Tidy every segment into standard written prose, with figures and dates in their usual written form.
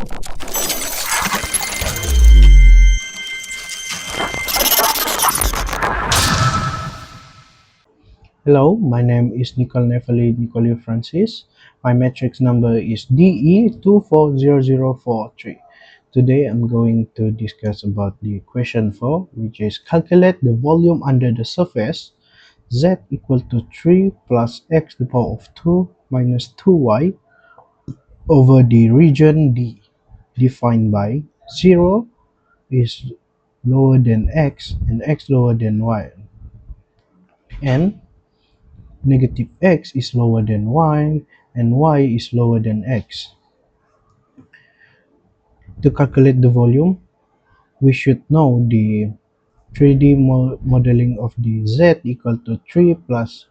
Hello, my name is Nicole Nefali Nicole Francis. My matrix number is BE20303. Today I'm going to discuss about the question 4, which is calculate the volume under the surface z equal to 3 plus x to the power of 2 minus 2y over the region D, defined by 0 is lower than x and x lower than y, and negative x is lower than y and y is lower than x. To calculate the volume, we should know the 3D modeling of the z equal to 3 plus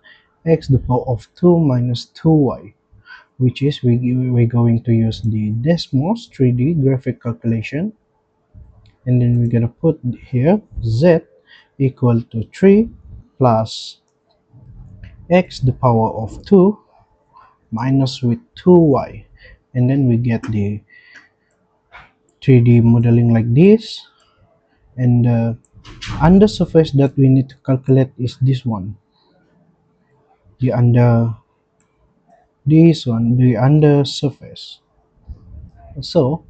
x to the power of 2 minus 2y, which is we're going to use the Desmos 3D graphic calculation, and then we're gonna put here z equal to 3 plus x to the power of 2 minus with 2y, and then we get the 3D modeling like this, and the under surface that we need to calculate is this one, the under surface. So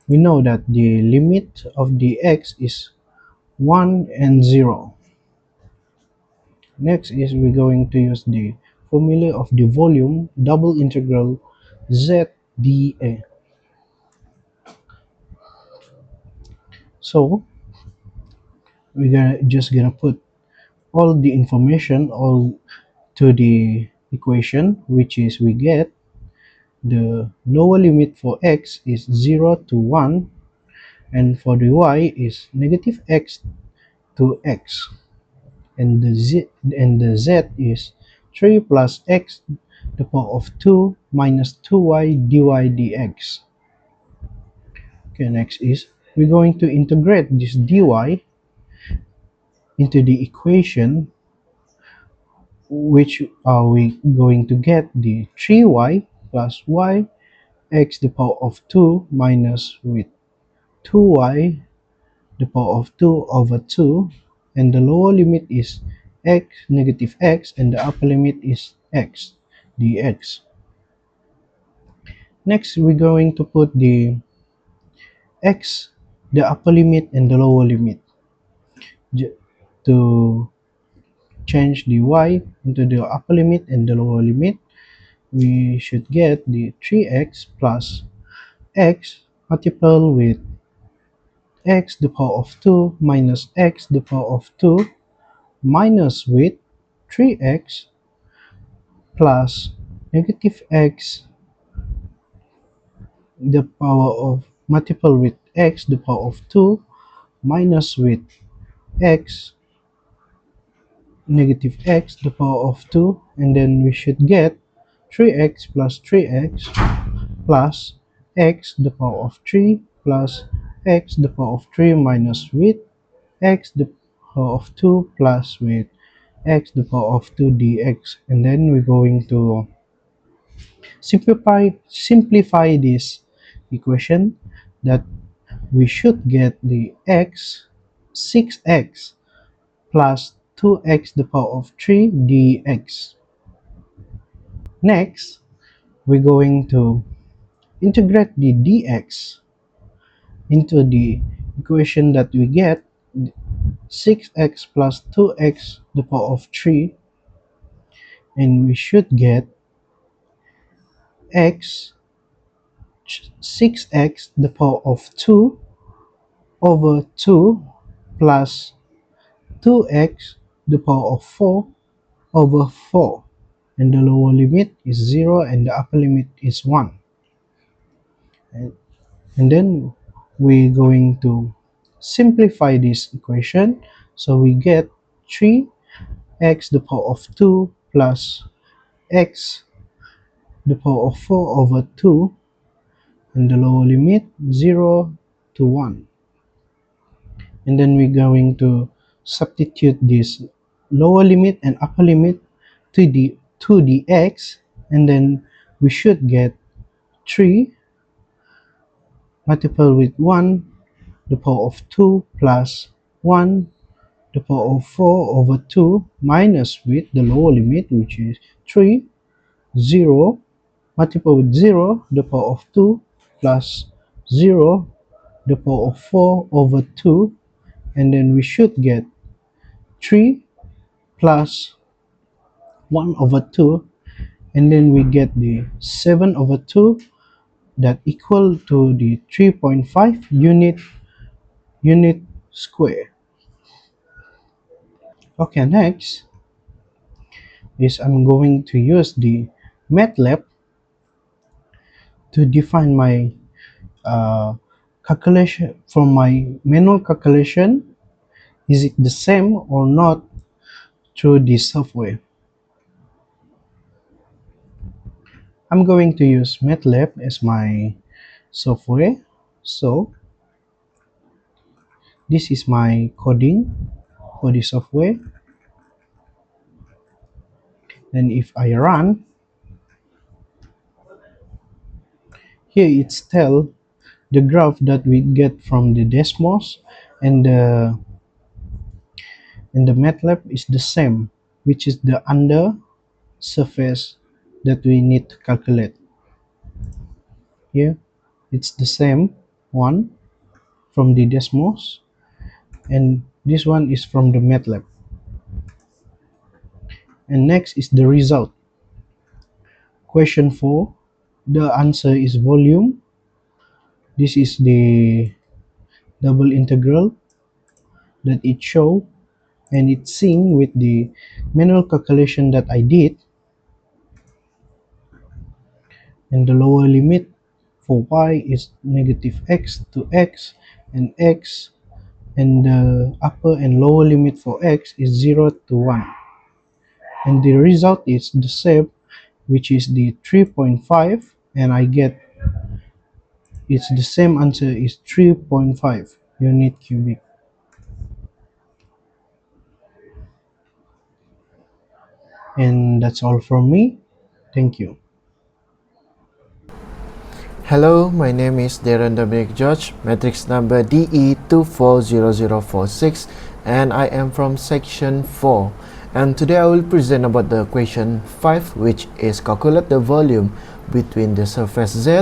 we know that the limit of the x is 1 and 0. Next is we're going to use the formula of the volume double integral z dA. So we're just gonna put all the information all to the equation, which is we get the lower limit for x is 0 to 1, and for the y is negative x to x, and the z is 3 plus x to the power of 2 minus 2y dy dx. Okay, next is we're going to integrate this dy into the equation, which are we going to get the 3y plus y x to the power of 2 minus with 2y the power of 2 over 2, and the lower limit is x negative x and the upper limit is x dx. Next we're going to put the x, the upper limit and the lower limit. To change the y into the upper limit and the lower limit, we should get the 3x plus x multiplied with x to the power of 2 minus x to the power of 2 minus with 3x plus negative x the power of multiple with x the power of 2 minus with x negative x the power of 2, and then we should get 3x plus 3x plus x the power of 3 plus x the power of 3 minus with x the power of 2 plus with x the power of 2 dx, and then we're going to simplify this equation, that we should get the x 6x plus 2x the power of 3 dx. Next we're going to integrate the dx into the equation that we get 6x plus 2x the power of 3, and we should get x 6x the power of 2 over 2 plus 2x the power of 4 over 4, and the lower limit is 0 and the upper limit is 1. And then we're going to simplify this equation, so we get 3x the power of 2 plus x the power of 4 over 2, and the lower limit 0 to 1. And then we're going to substitute this lower limit and upper limit to the x, and then we should get 3 multiplied with 1 the power of 2 plus 1 the power of 4 over 2 minus with the lower limit, which is 3, 0 multiplied with 0 the power of 2 plus 0 the power of 4 over 2, and then we should get 3 plus 1 over 2, and then we get the 7 over 2 that equal to the 3.5 unit square. Okay, next is I'm going to use the MATLAB to define my calculation from my manual calculation. Is it the same or not through the software? I'm going to use MATLAB as my software. So this is my coding for the software. Then if I run, here it's tell the graph that we get from the Desmos, and the MATLAB is the same, which is the under surface that we need to calculate. Here it's the same one from the Desmos, and this one is from the MATLAB. And next is the result. Question 4, the answer is volume. This is the double integral that it show, and it's synced with the manual calculation that I did. And the lower limit for y is negative x to x, and the upper and lower limit for x is 0 to 1. And the result is the same, which is the 3.5, and I get it's the same answer is 3.5 unit cubic. And that's all from me. Thank you. Hello, my name is Darren Dominic George, matrix number BEE2030346, and I am from section 4. And today I will present about the question 5, which is calculate the volume between the surface Z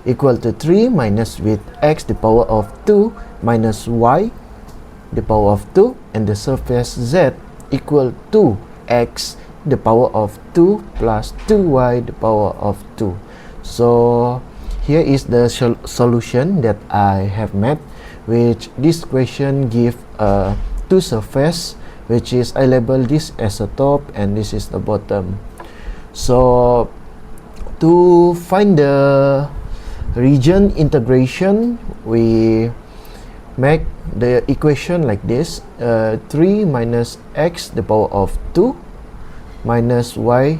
equal to 3 minus with x the power of 2 minus y the power of 2, and the surface Z equal to x the power of 2 plus 2y the power of 2. So here is the solution that I have made, which this question give two surface, which is I label this as the top and this is the bottom. So to find the region integration, we make the equation like this: 3 minus x the power of 2 minus y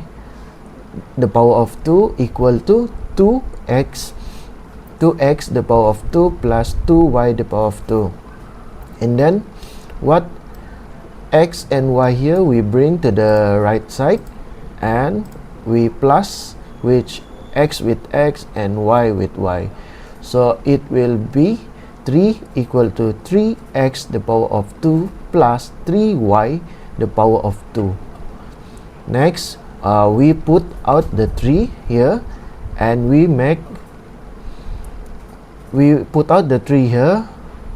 the power of 2 equal to 2x the power of 2 plus 2y the power of 2. And then what x and y here we bring to the right side, and we plus which x with x and y with y. So it will be 3 equal to 3x the power of 2 plus 3y the power of 2. Next, we put out the 3 here, and we put out the 3 here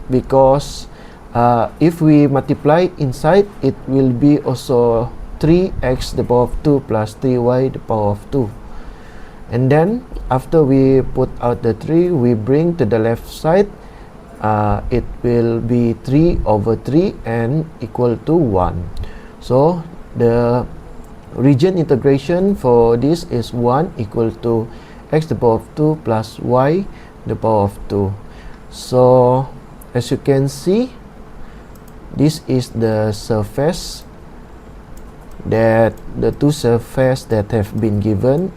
because if we multiply inside, it will be also 3x the power of 2 plus 3y the power of 2. And then after we put out the 3, we bring to the left side, it will be 3 over 3 and equal to 1. So the region integration for this is 1 equal to x the power of 2 plus y the power of 2. So as you can see, this is the surface that the two surfaces that have been given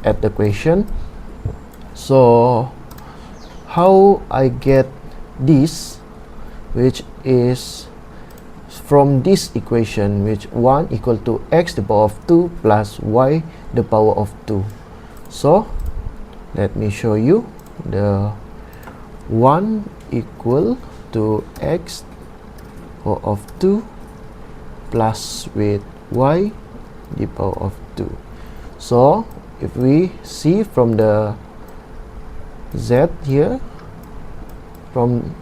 at the question. So how I get this, which is from this equation, which 1 equal to x the power of 2 plus y the power of 2. So let me show you. The 1 equal to x power of 2 plus with y the power of 2. So if we see from the z here, from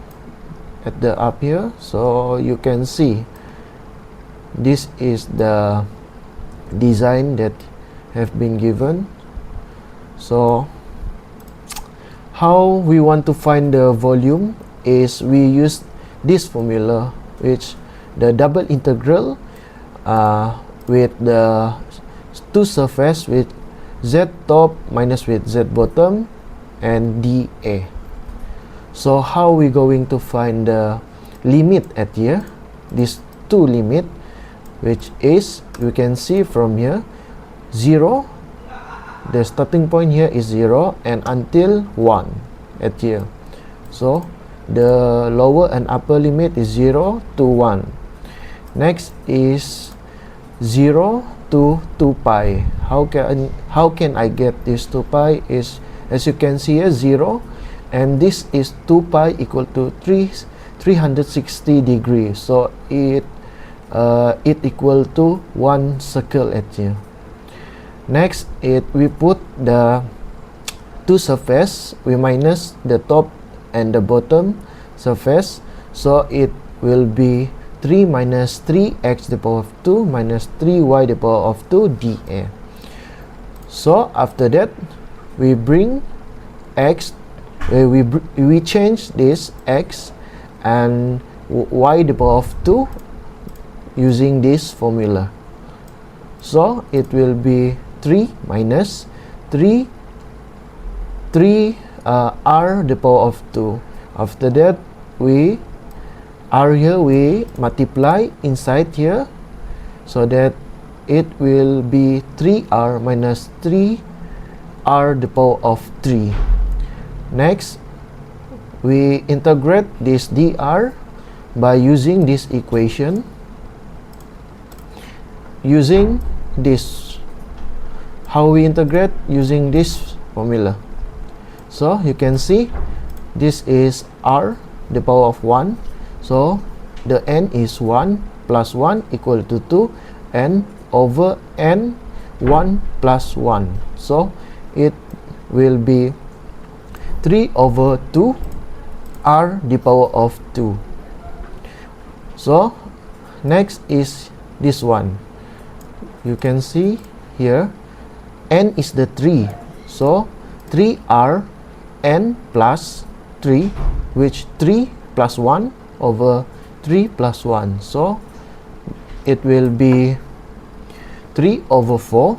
at the up here, so you can see this is the design that have been given. So how we want to find the volume is we use this formula, which the double integral with the two surface with z top minus with z bottom and dA. So how we going to find the limit at here, these two limit, which is, we can see from here 0, the starting point here is 0 and until 1 at here. So the lower and upper limit is 0 to 1. Next is 0 to 2 pi. How can I get this 2 pi? Is, as you can see here, 0, and this is 2 pi equal to 360 degrees. So it equal to 1 circle at here. Next, we put the two surface, we minus the top and the bottom surface, so it will be 3 minus 3x to the power of 2 minus 3y to the power of 2 dA. So after that, we bring x, we change this x and y to the power of 2 using this formula. So it will be 3 minus 3 r to the power of 2. After that, we r here we multiply inside here, so that it will be 3r minus 3r to the power of 3. Next, we integrate this dr by using this equation, using this. How we integrate? Using this formula. So you can see this is r to the power of 1, so the n is 1 plus 1 equal to 2, n over n 1 plus 1, so it will be 3 over 2 r to the power of 2. So next is this one. You can see here n is the 3, so 3r n plus 3, which 3 plus 1 over 3 plus 1, so it will be 3 over 4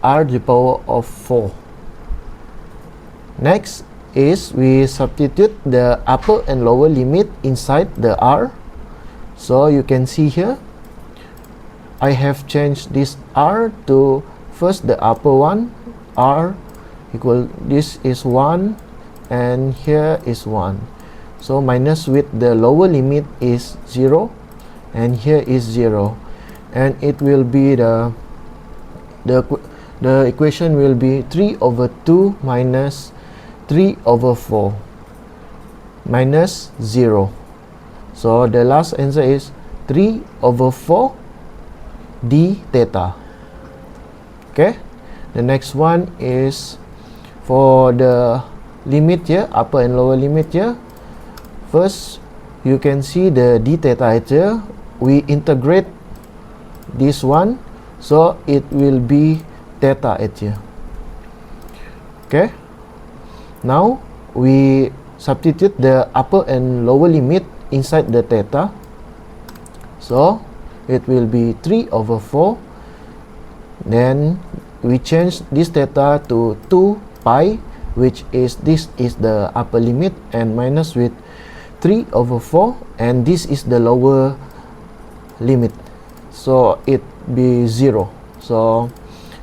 r to the power of 4. Next is we substitute the upper and lower limit inside the r. So you can see here I have changed this r to first the upper one, r equal, this is 1 and here is 1, so minus with the lower limit is 0 and here is 0, and it will be the equation will be 3 over 2 minus 3 over 4 minus 0. So the last answer is 3 over 4 d theta. Okay, the next one is for the limit here, upper and lower limit here. First, you can see the d theta here. We integrate this one, so it will be theta at here. Okay, now we substitute the upper and lower limit inside the theta, so it will be 3 over 4. Then we change this theta to 2 pi, which is, this is the upper limit, and minus with 3 over 4, and this is the lower limit, so it be 0. So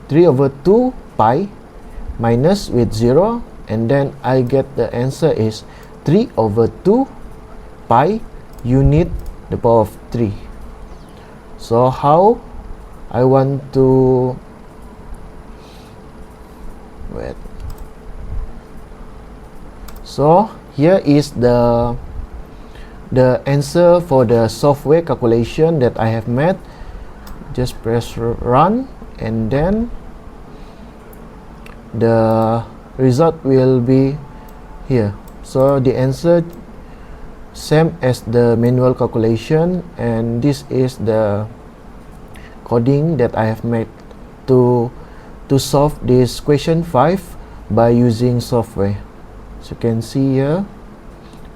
3 over 2 pi minus with 0, and then I get the answer is 3 over 2 pi unit the power of 3. So how I want to Wait. So here is the answer for the software calculation that I have made. Just press run, and then the result will be here. So the answer same as the manual calculation, and this is the coding that I have made to solve this question 5 by using software. So you can see here,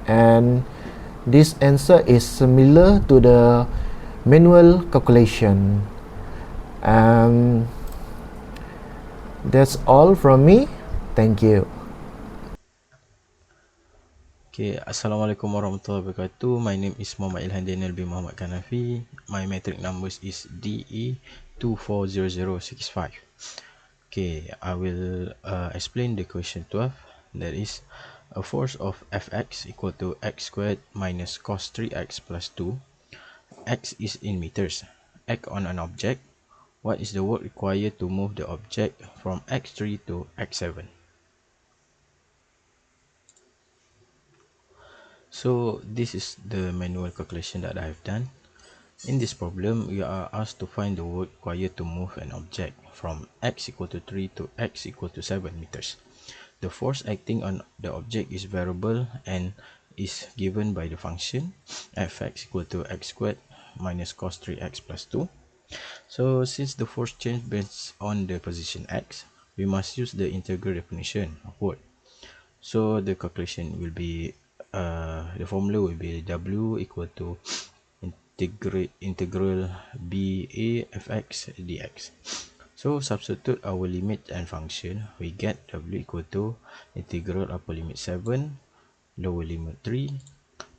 and this answer is similar to the manual calculation. And that's all from me. Thank you. Okay, Assalamualaikum warahmatullahi wabarakatuh. My name is Muhammad Ilhan Daniel bin Muhammad Kanafi. My metric numbers is DE2040065. Okay, I will explain the question 12. That is, a force of Fx equal to x squared minus cos 3x plus 2. X is in meters. Act on an object. What is the work required to move the object from x3 to x7? So this is the manual calculation that I have done. In this problem, we are asked to find the work required to move an object from x equal to 3 to x equal to 7 meters. The force acting on the object is variable and is given by the function fx equal to x squared minus cos 3x plus 2. So since the force change based on the position x, we must use the integral definition of work. So the calculation will be the formula will be w equal to integral BA fx dx. So substitute our limit and function, we get w equal to integral upper limit 7 lower limit 3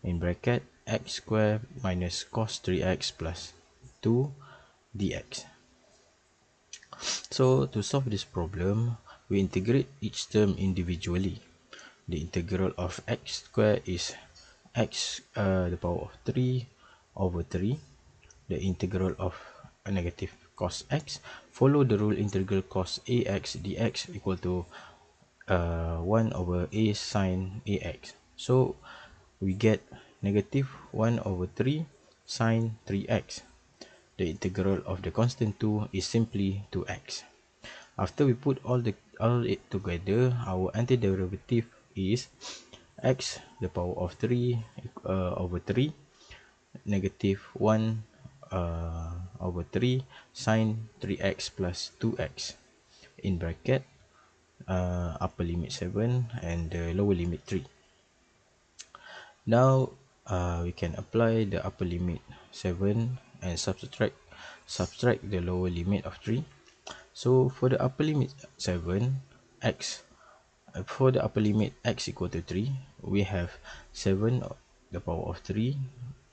in bracket x squared minus cos 3x plus 2 dx. So to solve this problem, we integrate each term individually. The integral of x squared is x the power of 3 over 3. The integral of a negative cos x, follow the rule integral cos ax dx equal to 1 over a sine ax. So we get negative 1 over 3 sine 3x. The integral of the constant 2 is simply 2x. After we put all it together, our antiderivative is x the power of 3 over 3 negative 1 over 3 sine 3x plus 2x in bracket upper limit 7 and the lower limit 3. Now we can apply the upper limit 7 and subtract the lower limit of 3. So for the upper limit 7 x, for the upper limit x equal to 3, we have 7 the power of 3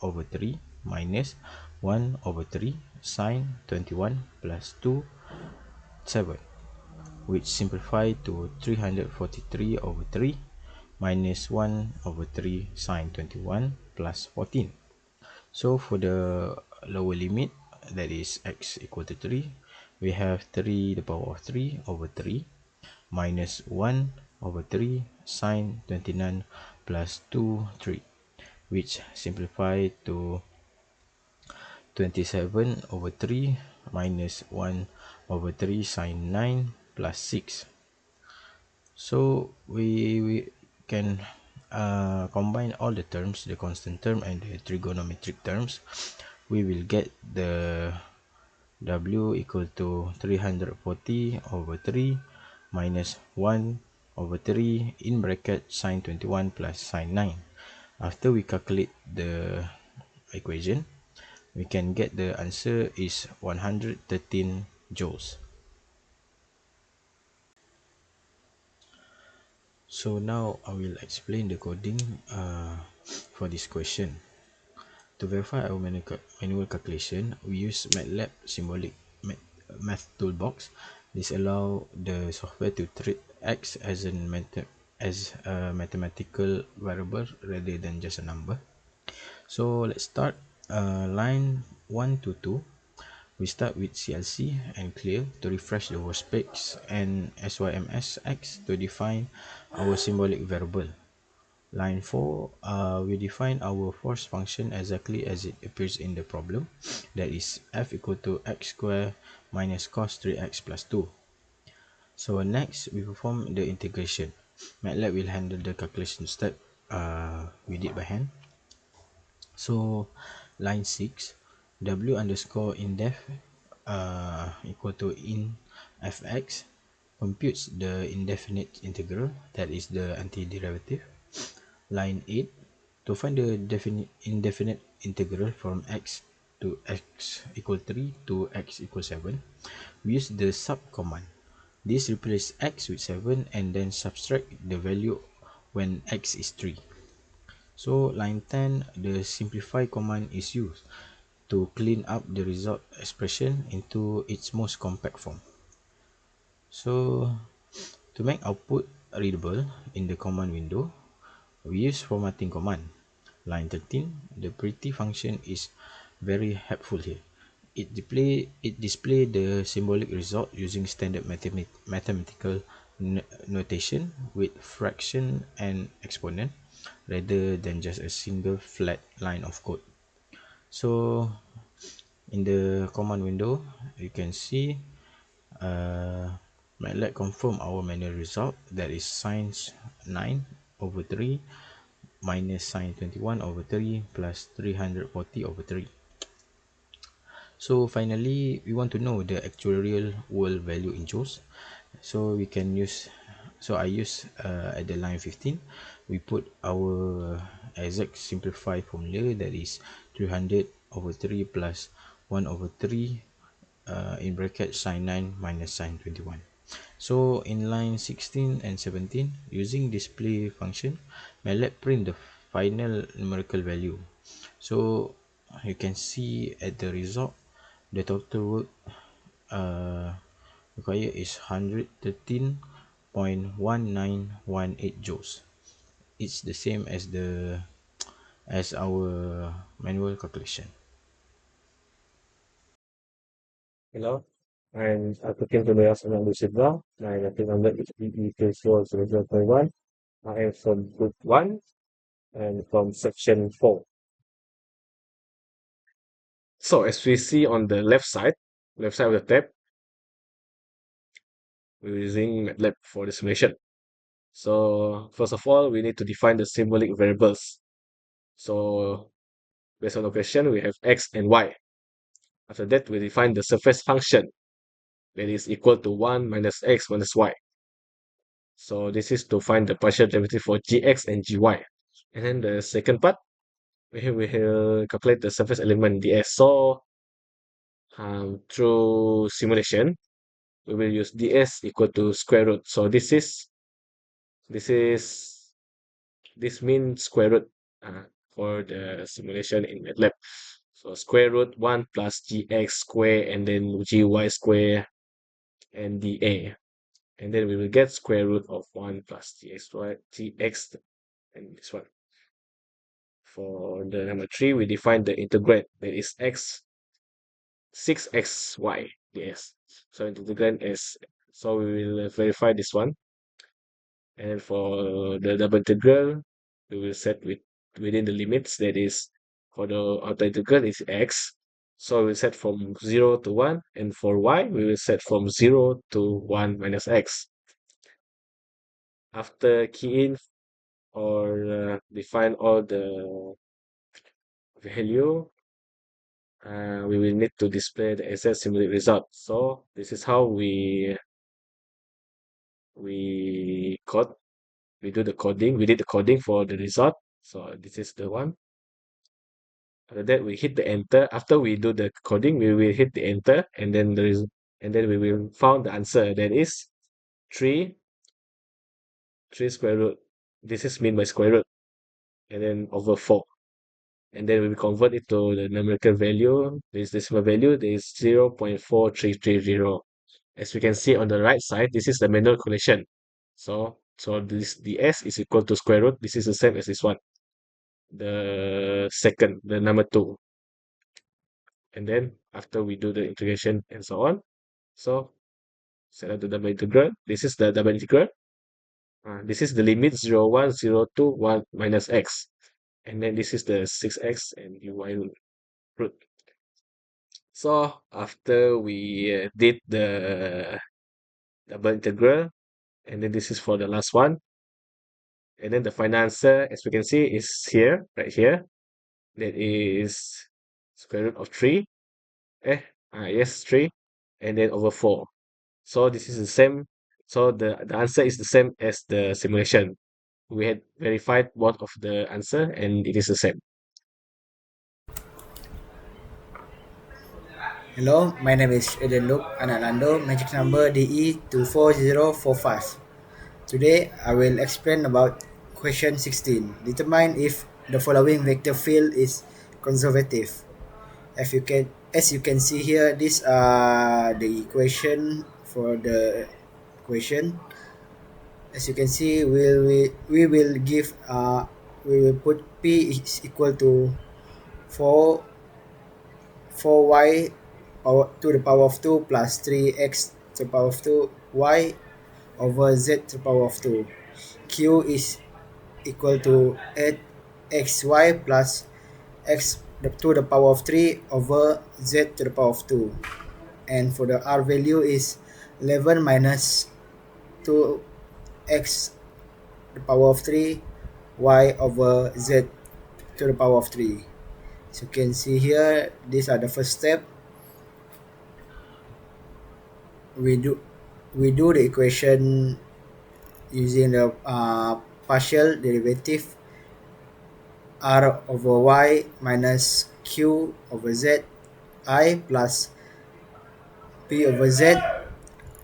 over 3 minus 1 over 3 sine 21 plus 2 7, which simplify to 343 over 3 minus 1 over 3 sine 21 plus 14. So for the lower limit, that is x equal to 3, we have 3 the power of 3 over 3 minus 1 over 3 sine 29 plus 2 3, which simplify to 27 over 3 minus 1 over 3 sine 9 plus 6. So we can combine all the terms, the constant term and the trigonometric terms. We will get the w equal to 340 over 3 minus 1 over 3 in bracket sine 21 plus sine 9. After we calculate the equation, we can get the answer is 113 joules. So now I will explain the coding for this question. To verify our manual calculation, we use MATLAB symbolic math toolbox. This allows the software to treat x as a mathematical variable rather than just a number. So let's start line 1 to 2. We start with CLC and clear to refresh the workspace and SYMSX to define our symbolic variable. Line 4, we define our force function exactly as it appears in the problem, that is f equal to x squared minus cos 3x plus 2. So next, we perform the integration. MATLAB will handle the calculation step we did by hand. So line 6, w underscore indef equal to in fx computes the indefinite integral, that is the antiderivative. Line 8, to find the indefinite integral from x to x equal 3 to x equal 7, we use the sub command. This replaces x with 7 and then subtract the value when x is 3. So line 10, the simplify command is used to clean up the result expression into its most compact form. So to make output readable in the command window, we use formatting command. Line 13, the pretty function is very helpful here. It display the symbolic result using standard mathematical notation with fraction and exponent rather than just a single flat line of code. So in the command window, you can see MATLAB confirm our manual result, that is sine 9 over 3 minus sine 21 over 3 plus 340 over 3. So finally, we want to know the actuarial world value in joules. So we can use, so I use at the line 15, we put our exact simplified formula, that is 300 over 3 plus 1 over 3 in bracket sine 9 minus sine 21. So in line 16 and 17, using display function, MATLAB print the final numerical value. So you can see at the result, the total work required is 113.1918 joules. It's the same as our manual calculation. Hello, I'm applicant to the analysis now. My nothing number is BE20303. I am from group 1 and from section 4. So as we see on the left side of the tab, we're using MATLAB for the simulation. So first of all, we need to define the symbolic variables. So based on the question, we have x and y. After that, we define the surface function that is equal to 1 minus x minus y. So this is to find the partial derivative for gx and gy. And then the second part, we will calculate the surface element ds. So through simulation, we will use ds equal to square root. So this is this means square root for the simulation in MATLAB. So square root 1 plus gx square and then gy square and dA. And then we will get square root of 1 plus gx and this one. For the number 3, we define the integrand, that is x 6xy ds. So integrand is, so we will verify this one. And for the double integral, we will set within the limits, that is for the outer integral is x. So we set from 0 to 1, and for y, we will set from 0 to 1 minus x. After key in or define all the value, we will need to display the exact simulated result. So this is how we code. We do the coding. We did the coding for the result. So this is the one. After that, we hit the enter. After we do the coding, we will hit the enter, and then we will found the answer. That is 3 square root. This is mean by square root, and then over 4. And then we will convert it to the numerical value. This decimal value is 0.4330. As we can see on the right side, this is the manual calculation. So this ds is equal to square root. This is the same as this one. The number 2. And then after we do the integration and so on, so set up the double integral. This is the double integral. This is the limit 0, 1, 0, 2, 1 minus x. And then this is the 6x and dy root. So after we did the double integral, and then this is for the last one. And then the final answer, as we can see, is here, right here. That is square root of 3. Yes, 3. And then over 4. So this is the same. So the answer is the same as the simulation. We had verified both of the answer and it is the same. Hello, my name is Eden Luke Analando, magic number DE24045. Today I will explain about question 16. Determine if the following vector field is conservative. As you can see here, these are the equation for the equation. As you can see, we will give we will put p is equal to 4 4y power to the power of 2 plus 3x to the power of 2 y over z to the power of 2. Q is equal to 8xy plus x to the power of 3 over z to the power of 2. And for the r value is 11 minus 2x to the power of 3 y over z to the power of 3. So you can see here, these are the first step. we do we do the equation using the partial derivative r over y minus q over z I plus p over z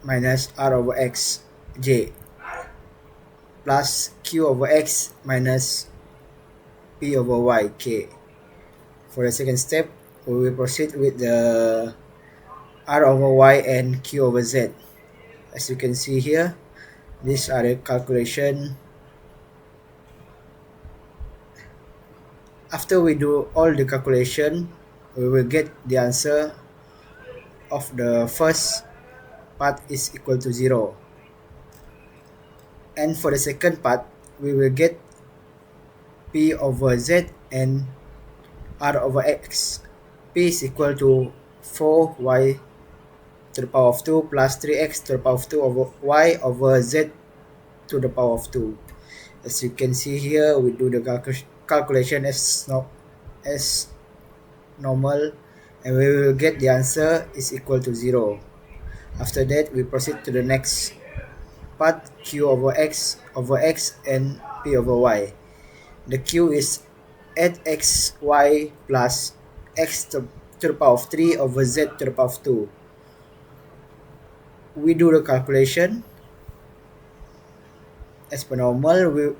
minus r over x j plus q over x minus p over y k. For the second step, we will proceed with the r over y and q over z. As you can see here, these are the calculation. After we do all the calculation, we will get the answer of the first part is equal to 0. And for the second part, we will get p over z and r over x. P is equal to 4y to the power of 2 plus 3x to the power of 2 over y over z to the power of 2. As you can see here, we do the calculation as normal, and we will get the answer is equal to 0. After that, we proceed to the next part, q over x and p over y. The q is 8xy plus x to the power of 3 over z to the power of 2. We do the calculation as per normal.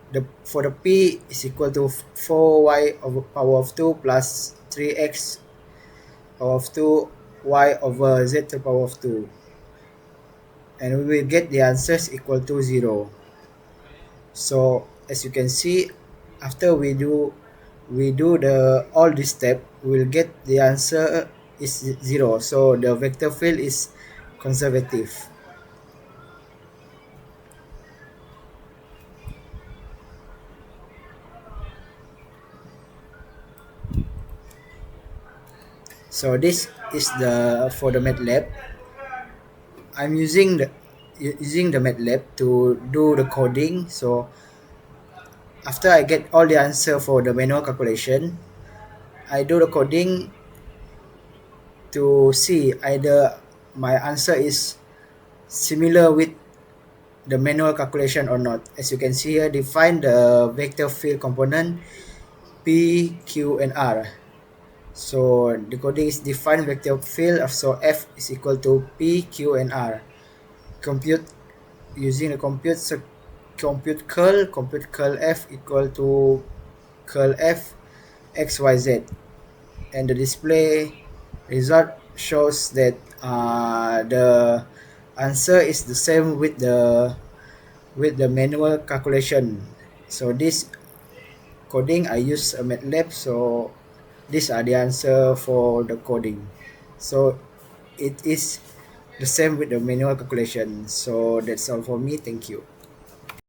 For the p is equal to 4y over power of 2 plus 3x power of 2 y over z to the power of 2, and we will get the answers equal to 0. So as you can see, after we do the all this step, we will get the answer is 0. So the vector field is conservative. So this is the for the MATLAB. I'm using the MATLAB to do the coding. So after I get all the answer for the manual calculation, I do the coding to see either my answer is similar with the manual calculation or not. As you can see here, define the vector field component P, Q, and R. So the coding is define vector field, so F is equal to P, Q, and R. Compute using the compute, so compute curl F equal to curl F X, Y, Z. And the display result shows that the answer is the same with the manual calculation. So this coding I use a MATLAB, so these are the answer for the coding. So it is the same with the manual calculation. So that's all for me. Thank you.